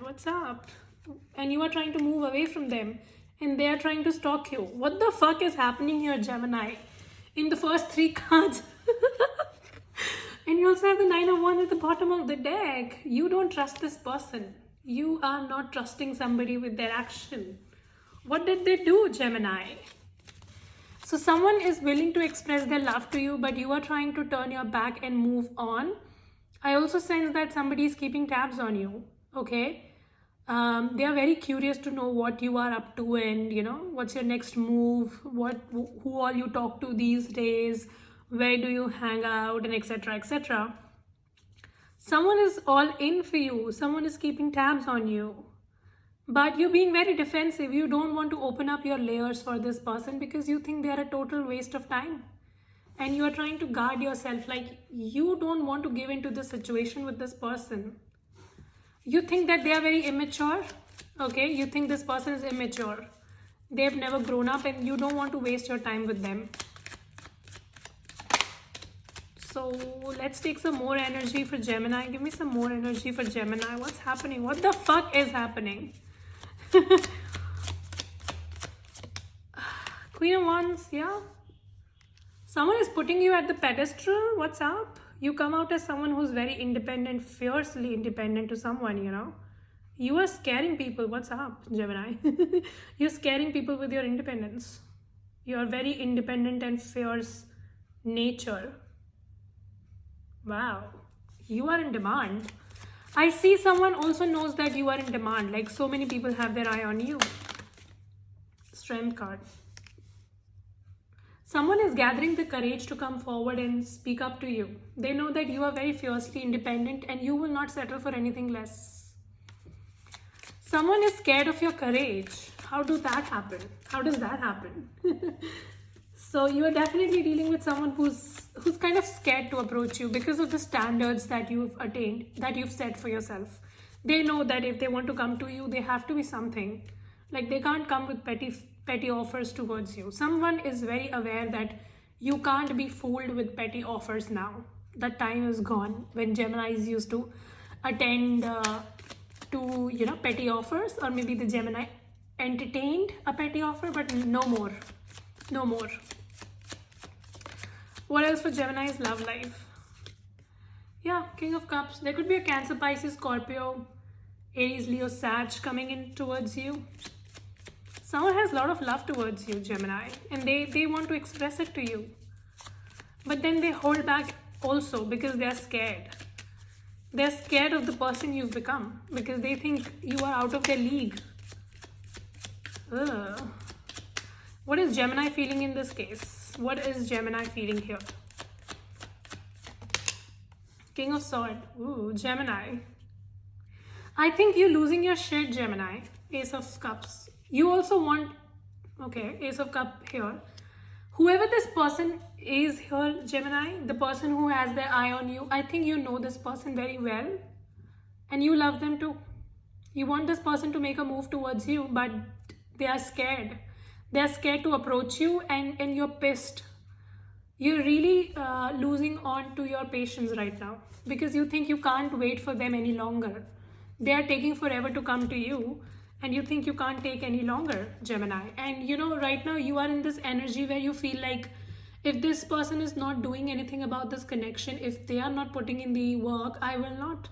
What's up? And you are trying to move away from them and they are trying to stalk you. What the fuck is happening here, Gemini? In the first three cards. And you also have the Nine of Wands at the bottom of the deck. You don't trust this person. You are not trusting somebody with their action. What did they do, Gemini? So someone is willing to express their love to you, but you are trying to turn your back and move on. I also sense that somebody is keeping tabs on you. Okay, they are very curious to know what you are up to and what's your next move, who all you talk to these days, where do you hang out, and etc etc. Someone is all in for you, someone is keeping tabs on you, but you're being very defensive. You don't want to open up your layers for this person because you think they are a total waste of time, and you are trying to guard yourself, like you don't want to give into this situation with this person. You think that they are very immature. Okay, you think this person is immature, they've never grown up, and you don't want to waste your time with them. So let's take some more energy for Gemini. Give me some more energy for Gemini. What's happening? What the fuck is happening? Queen of Wands, yeah. Someone is putting you at the pedestal. What's up? You come out as someone who's very independent, fiercely independent to someone, You are scaring people. What's up, Gemini? You're scaring people with your independence. You're very independent and fierce nature. Wow. You are in demand. I see someone also knows that you are in demand. Like so many people have their eye on you. Strength card. Someone is gathering the courage to come forward and speak up to you. They know that you are very fiercely independent and you will not settle for anything less. Someone is scared of your courage. How does that happen? How does that happen? So you are definitely dealing with someone who's kind of scared to approach you because of the standards that you've attained, that you've set for yourself. They know that if they want to come to you, they have to be something. Like they can't come with petty offers towards you. Someone is very aware that you can't be fooled with petty offers now. That time is gone when Geminis used to attend to petty offers, or maybe the Gemini entertained a petty offer, but no more. What else for Gemini's love life? Yeah, King of Cups. There could be a Cancer, Pisces, Scorpio, Aries, Leo, Sag coming in towards you. Someone has a lot of love towards you, Gemini, and they want to express it to you. But then they hold back also because they're scared. They're scared of the person you've become because they think you are out of their league. Ugh. What is Gemini feeling in this case? What is Gemini feeling here? King of Swords. Ooh, Gemini. I think you're losing your shit, Gemini. Ace of Cups. You also want... Okay, Ace of Cups here. Whoever this person is here, Gemini, the person who has their eye on you, I think you know this person very well. And you love them too. You want this person to make a move towards you, but they are scared. They're scared to approach you, and you're pissed. You're really losing on to your patience right now because you think you can't wait for them any longer. They are taking forever to come to you, and you think you can't take any longer, Gemini. And right now you are in this energy where you feel like if this person is not doing anything about this connection, if they are not putting in the work, I will not.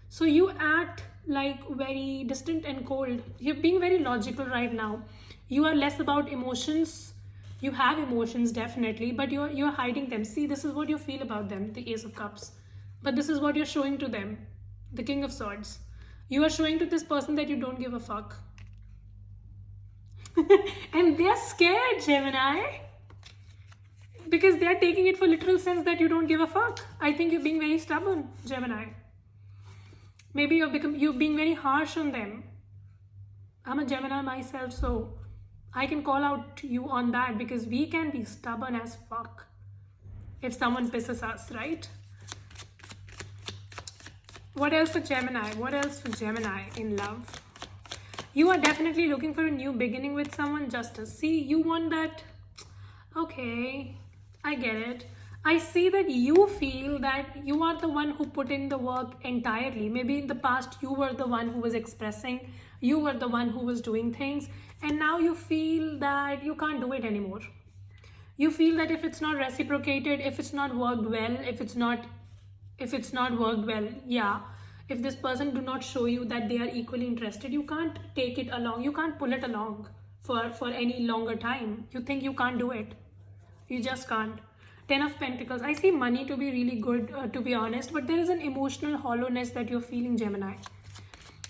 So you act like very distant and cold. You're being very logical right now. You are less about emotions. You have emotions, definitely, but you're hiding them. See, this is what you feel about them, the Ace of Cups. But this is what you're showing to them, the King of Swords. You are showing to this person that you don't give a fuck. And they're scared, Gemini. Because they're taking it for literal sense that you don't give a fuck. I think you're being very stubborn, Gemini. Maybe you're being very harsh on them. I'm a Gemini myself, so I can call out to you on that because we can be stubborn as fuck if someone pisses us, right? What else for Gemini? What else for Gemini in love? You are definitely looking for a new beginning with someone, Justice. See, you want that. Okay, I get it. I see that you feel that you are the one who put in the work entirely. Maybe in the past you were the one who was expressing, you were the one who was doing things, and now you feel that you can't do it anymore. You feel that if it's not reciprocated, if it's not worked well, if it's not worked well, yeah, if this person do not show you that they are equally interested, you can't take it along, you can't pull it along for any longer time. You think you can't do it, you just can't. 10 of Pentacles. I see money to be really good, to be honest, but there is an emotional hollowness that you're feeling, Gemini.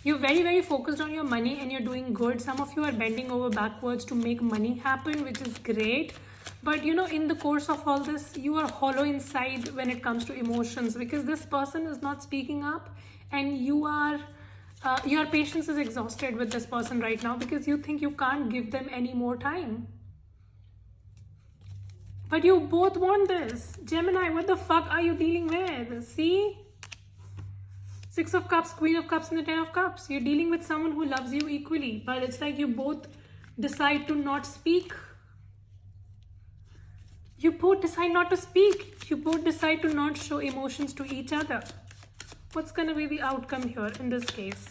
You're very, very focused on your money and you're doing good. Some of you are bending over backwards to make money happen, which is great. But you know, in the course of all this, you are hollow inside when it comes to emotions, because this person is not speaking up, and your patience is exhausted with this person right now because you think you can't give them any more time. But you both want this. Gemini, what the fuck are you dealing with? See? 6 of Cups, Queen of Cups, and the 10 of Cups. You're dealing with someone who loves you equally, but it's like you both decide to not speak. You both decide not to speak. You both decide to not show emotions to each other. What's going to be the outcome here in this case?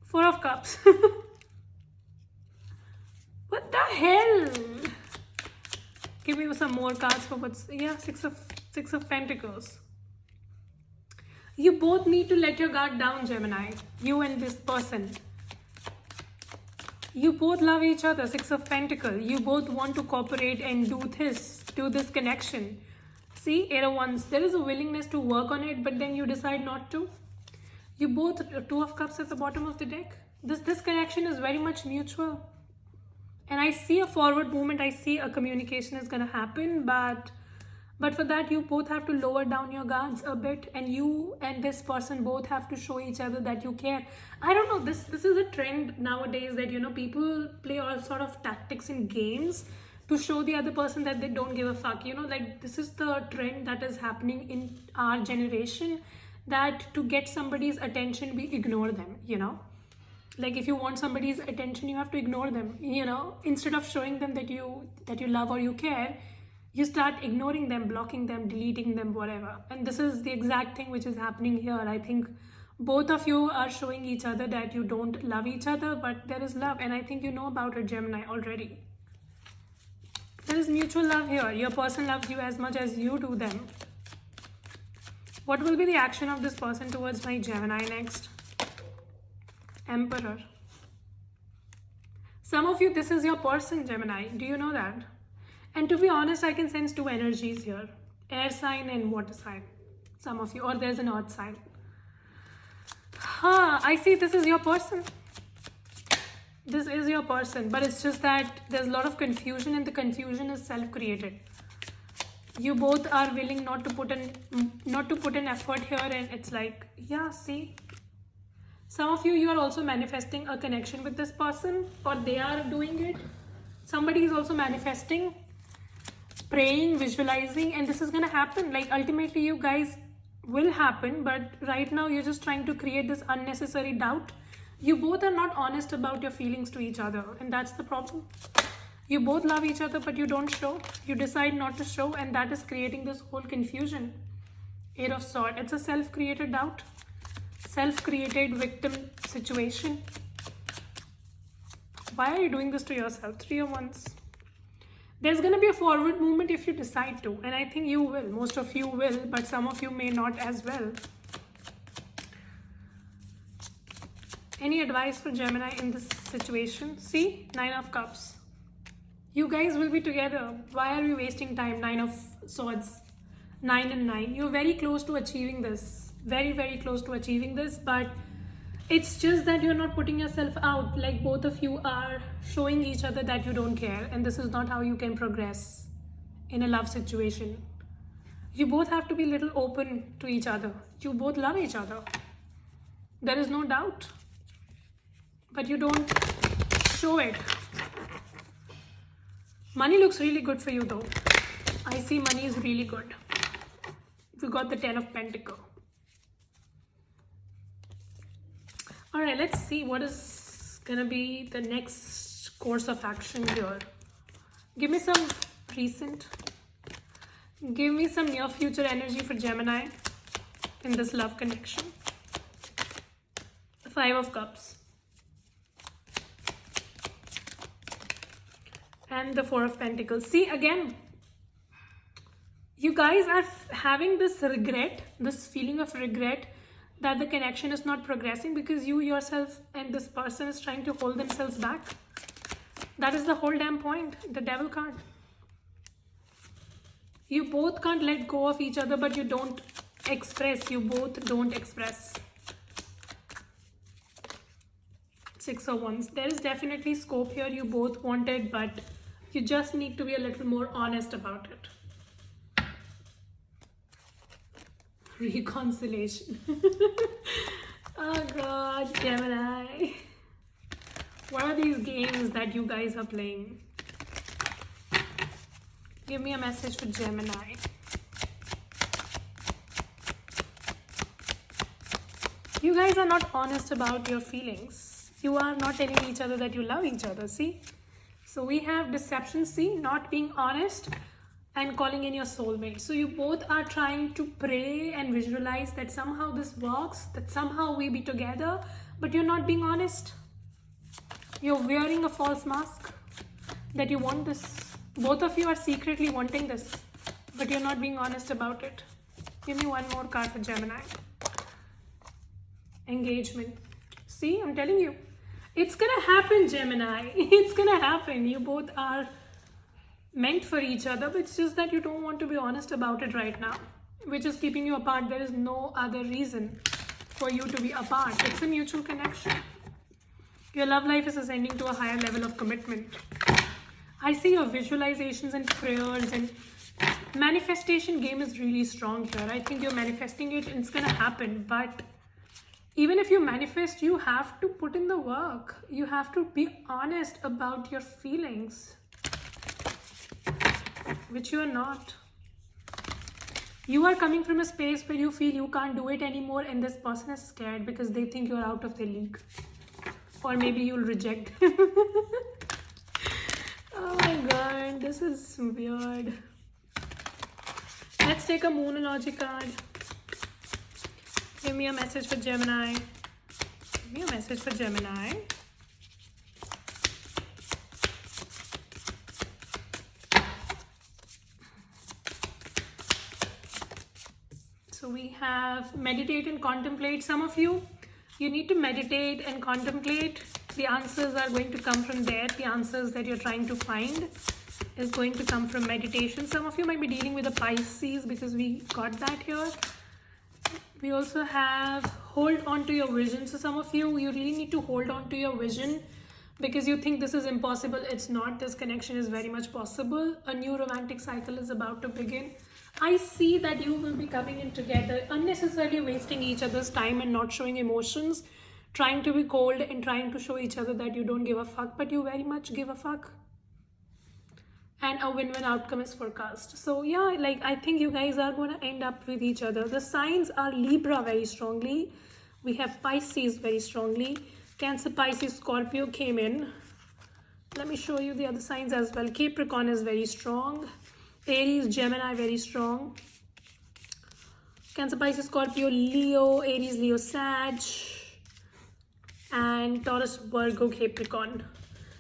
4 of Cups. What the hell? Give me some more cards for what's... Yeah, 6 of Pentacles. You both need to let your guard down, Gemini. You and this person. You both love each other, 6 of Pentacles. You both want to cooperate and do this connection. See, 8 of Wands. There is a willingness to work on it, but then you decide not to. You both... 2 of Cups at the bottom of the deck. This connection is very much mutual. And I see a forward movement. I see a communication is going to happen, but for that you both have to lower down your guards a bit, and you and this person both have to show each other that you care. I don't know, this is a trend nowadays that, you know, people play all sort of tactics in games to show the other person that they don't give a fuck. You know, like, this is the trend that is happening in our generation, that to get somebody's attention we ignore them, you know. Like, if you want somebody's attention, you have to ignore them, you know. Instead of showing them that you love or you care, you start ignoring them, blocking them, deleting them, whatever. And this is the exact thing which is happening here. I think both of you are showing each other that you don't love each other, but there is love. And I think you know about it, Gemini, already. There is mutual love here. Your person loves you as much as you do them. What will be the action of this person towards my Gemini next? Emperor. Some of you, this is your person, Gemini. Do you know that? And to be honest, I can sense 2 energies here. Air sign and water sign. Some of you. Or there's an earth sign. I see this is your person. This is your person. But it's just that there's a lot of confusion, and the confusion is self-created. You both are willing not to put an effort here, and it's like, yeah, see. Some of you are also manifesting a connection with this person, or they are doing it. Somebody is also manifesting, praying, visualizing, and this is going to happen. Like, ultimately, you guys will happen, but right now you're just trying to create this unnecessary doubt. You both are not honest about your feelings to each other, and that's the problem. You both love each other, but you don't show. You decide not to show, and that is creating this whole confusion. 8 of Swords. It's a self-created doubt. Self-created victim situation. Why are you doing this to yourself? 3 of Wands. There's going to be a forward movement if you decide to, and I think you will. Most of you will, but some of you may not as well. Any advice for Gemini in this situation? See, 9 of Cups. You guys will be together. Why are you wasting time? 9 of Swords. 9 and 9. You're very close to achieving this. Very, very close to achieving this, but it's just that you're not putting yourself out. Like, both of you are showing each other that you don't care, and this is not how you can progress in a love situation. You both have to be a little open to each other. You both love each other. There is no doubt, but you don't show it. Money looks really good for you, though. I see money is really good. We got the 10 of Pentacles. All right, let's see what is going to be the next course of action here. Give me some recent Give me some near future energy for Gemini in this love connection. 5 of Cups. And the 4 of Pentacles. See, again, you guys are having this regret, this feeling of regret that the connection is not progressing because you yourself and this person is trying to hold themselves back. That is the whole damn point. The Devil card. You both can't let go of each other, but you don't express. You both don't express. 6 of Wands. There is definitely scope here. You both want it, but you just need to be a little more honest about it. Reconciliation. Oh God, Gemini. What are these games that you guys are playing? Give me a message for Gemini. You guys are not honest about your feelings. You are not telling each other that you love each other, see? So we have deception, see? Not being honest and calling in your soulmate. So you both are trying to pray and visualize that somehow this works, that somehow we be together, but you're not being honest. You're wearing a false mask that you want this. Both of you are secretly wanting this, but you're not being honest about it. Give me one more card for Gemini. Engagement. See, I'm telling you, it's gonna happen, Gemini. It's gonna happen. You both are meant for each other, but it's just that you don't want to be honest about it right now, which is keeping you apart. There is no other reason for you to be apart. It's a mutual connection. Your love life is ascending to a higher level of commitment. I see your visualizations and prayers and manifestation game is really strong here. I think you're manifesting it and it's gonna happen, but even if you manifest, you have to put in the work. You have to be honest about your feelings, which you are not. You are coming from a space where you feel you can't do it anymore and this person is scared because they think you're out of their league. Or maybe you'll reject them. Oh my God, this is weird. Let's take a Moonology card. Give me a message for Gemini. Give me a message for Gemini. So we have meditate and contemplate. Some of you need to meditate and contemplate. The answers are going to come from there. The answers that you're trying to find is going to come from meditation. Some of you might be dealing with a Pisces because we got that here. We also have hold on to your vision. So some of you really need to hold on to your vision because you think this is impossible. It's not. This connection is very much possible. A new romantic cycle is about to begin. I see that you will be coming in together, unnecessarily wasting each other's time and not showing emotions, trying to be cold and trying to show each other that you don't give a fuck, but you very much give a fuck. And a win-win outcome is forecast. So yeah, like I think you guys are going to end up with each other. The signs are Libra very strongly. We have Pisces very strongly. Cancer, Pisces, Scorpio came in. Let me show you the other signs as well. Capricorn is very strong. Aries, Gemini very strong. Cancer, Pisces, Scorpio, Leo, Aries, Leo, Sag. And Taurus, Virgo, Capricorn.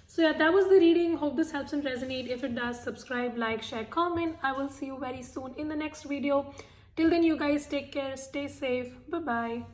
So yeah, that was the reading. Hope this helps and resonate. If it does, subscribe, like, share, comment. I will see you very soon in the next video. Till then, you guys take care. Stay safe. Bye-bye.